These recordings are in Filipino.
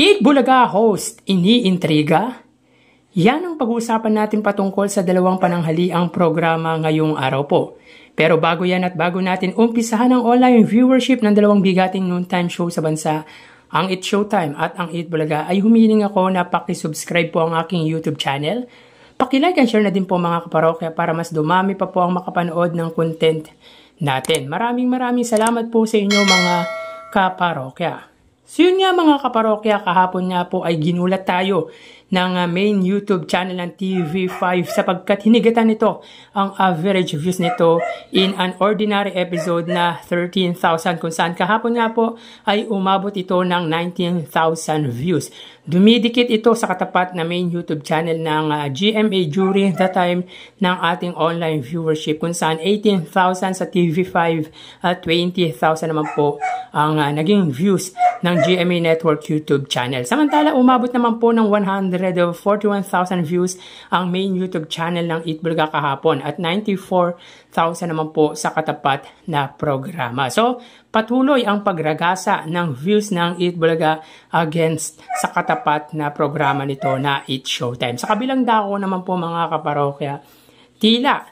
Eat Bulaga host, iniintriga? Yan ang pag-uusapan natin patungkol sa dalawang pananghaliang programa ngayong araw po. Pero bago yan at bago natin umpisahan ang online viewership ng dalawang bigating noontime show sa bansa, ang Eat Showtime at ang Eat Bulaga, ay humiling ako na pakisubscribe po ang aking YouTube channel. Pakilike and share na din po mga kaparokya para mas dumami pa po ang makapanood ng content natin. Maraming salamat po sa inyo mga kaparokya. So yun nga mga kaparokya, kahapon nga po ay ginulat tayo ng main YouTube channel ng TV5 sapagkat hinigatan nito ang average views nito in an ordinary episode na 13,000 kung saan kahapon nga po ay umabot ito ng 19,000 views. Dumidikit ito sa katapat na main YouTube channel ng GMA during the time ng ating online viewership kung saan 18,000 sa TV5 at 20,000 naman po ang naging views ng GMA Network YouTube channel. Samantala, umabot naman po ng 141,000 views ang main YouTube channel ng Eat Bulaga kahapon at 94,000 naman po sa katapat na programa. So, patuloy ang pagragasa ng views ng Eat Bulaga against sa katapat na programa nito na Eat Showtime. Sa kabilang dako naman po mga kaparokya, tila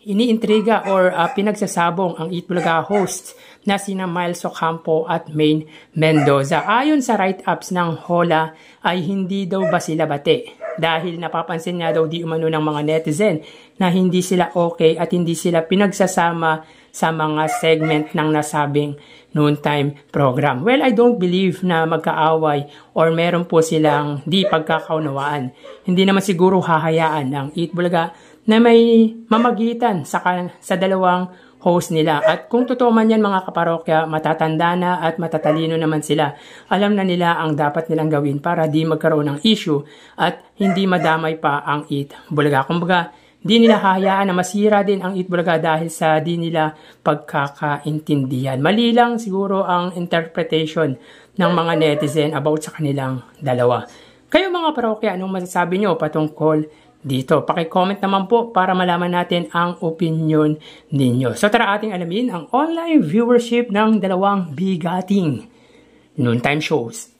iniintriga or pinagsasabong ang Eat Bulaga hosts na sina Miles Ocampo at Maine Mendoza. Ayon sa write-ups ng Hola ay hindi daw ba sila bate dahil napapansin nga daw di umano ng mga netizen na hindi sila okay at hindi sila pinagsasama sa mga segment ng nasabing noontime program. Well, I don't believe na magkaaway or meron po silang di pagkakaunawaan. Hindi naman siguro hahayaan ng Eat Bulaga na may mamagitan sa dalawang host nila. At kung totoo man yan mga kaparokya, matatanda na at matatalino naman sila. Alam na nila ang dapat nilang gawin para di magkaroon ng issue at hindi madamay pa ang Eat Bulaga. Kumbaga, di nila hahayaan na masira din ang Eat Bulaga dahil sa di nila pagkakaintindihan. Mali lang siguro ang interpretation ng mga netizen about sa kanilang dalawa. Kayo mga parokya, anong masasabi nyo patungkol dito? Paki-comment naman po para malaman natin ang opinion ninyo. So tara ating alamin ang online viewership ng dalawang bigating noontime shows.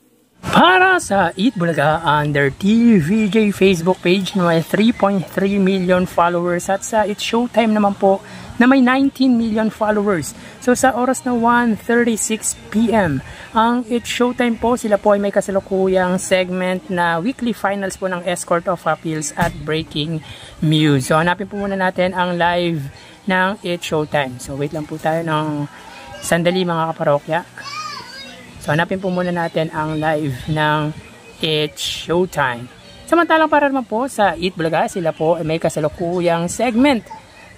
Para sa Eat Bulaga under TVJ Facebook page na may 3.3 million followers at sa Eat Showtime naman po na may 19 million followers. So sa oras na 1:36 PM, ang Eat Showtime po, sila po ay may kasalukuyang segment na weekly finals po ng Escort of Appeals at Breaking News. So hanapin po muna natin ang live ng Eat Showtime. So wait lang po tayo ng sandali mga kaparokya. So hanapin po muna natin ang live ng Eat Showtime. Samantalang para naman po sa Eat Bulaga, sila po ay may kasalukuyang segment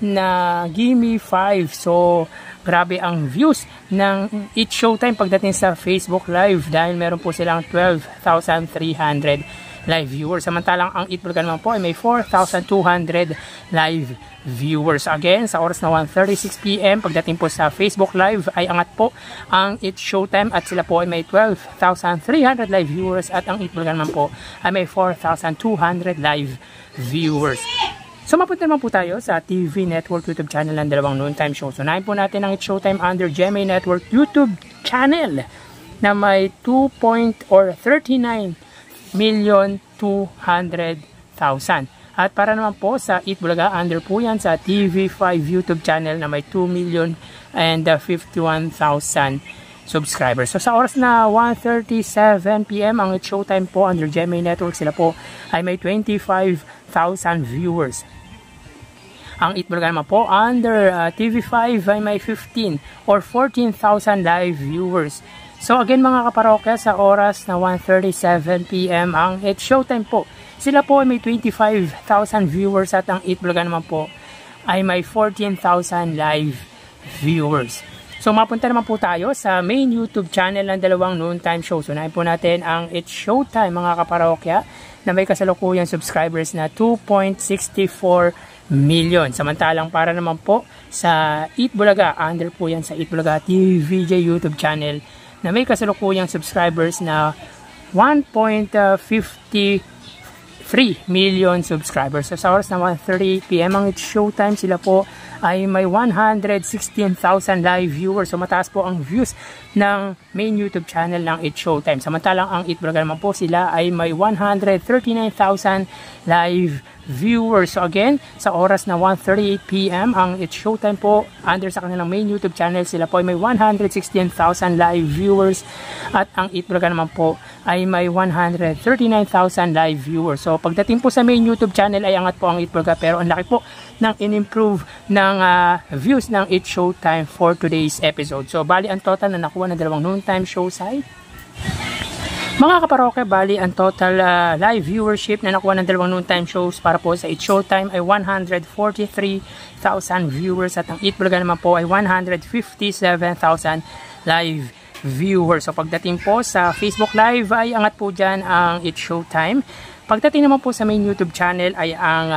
na Gimme 5. So grabe ang views ng Eat Showtime pagdating sa Facebook Live dahil meron po silang 12,300 live viewers. Samantalang ang Eat Bulaga naman po ay may 4,200 live viewers. Again, sa oras na 1:36 PM, pagdating po sa Facebook Live ay angat po ang Eat Showtime at sila po ay may 12,300 live viewers at ang Eat Bulaga naman po ay may 4,200 live viewers. So mapunta naman po tayo sa TV Network YouTube channel ng dalawang noontime show. So unahin po natin ang Eat Showtime under GMA Network YouTube channel na may 39,200,000. At para naman po sa Eat Bulaga under po yan sa TV5 YouTube channel na may 2,051,000 subscribers. So sa oras na 1:37 PM ang Eat Showtime po under GMA Network, sila po ay may 25,000 viewers. Ang Eat Bulaga naman po under TV5 ay may 15 or 14,000 live viewers. So again mga kaparokya, sa oras na 1:37 PM ang Eat Showtime po, sila po ay may 25,000 viewers at ang Eat Bulaga naman po ay may 14,000 live viewers. So mapunta naman po tayo sa main YouTube channel ng dalawang noontime shows. Unahin po natin ang Eat Showtime mga kaparokya na may kasalukuyang subscribers na 2.64 million. Samantalang para naman po sa Eat Bulaga, under po yan sa Eat Bulaga TVJ YouTube channel na may kasalukuyang subscribers na 1.53 million subscribers. So sa oras na 1:30 PM ang Eat Showtime, sila po ay may 116,000 live viewers. So mataas po ang views ng main YouTube channel ng It's Showtime. Samantalang ang Eat Bulaga naman po, sila ay may 139,000 live viewers. So again, sa oras na 1:38 PM ang It's Showtime po, under sa kanilang main YouTube channel, sila po ay may 116,000 live viewers, at ang Eat Bulaga naman po ay may 139,000 live viewers. So pagdating po sa main YouTube channel ay angat po ang Eat Bulaga, pero ang laki po ng in-improve ng views ng It's Showtime for today's episode. So bali ang total na nakuha ng dalawang noontime show site, mga kaparokya, bali ang total live viewership na nakuha ng dalawang noontime shows para po sa It's Showtime ay 143,000 viewers, at ang Eat Bulaga naman po ay 157,000 live viewers. So pagdating po sa Facebook Live ay angat po dyan ang It's Showtime. Pagdating naman po sa main YouTube channel ay ang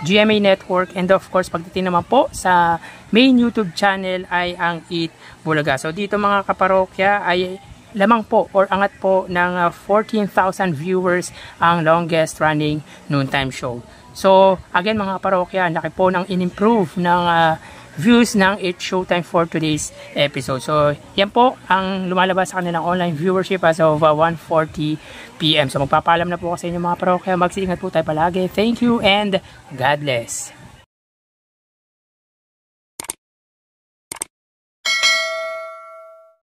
GMA Network, and of course pagdating naman po sa main YouTube channel ay ang Eat Bulaga. So dito mga kaparokya ay lamang po or angat po ng 14,000 viewers ang longest running noontime show. So again mga kaparokya, laki po ng in-improve ng views ng It's Showtime for today's episode. So yan po ang lumalabas sa kanilang online viewership as of 1:40 PM. So magpapaalam na po kasi sa inyo mga kaparokya, mag-iingat po tayo palagi. Thank you and God bless.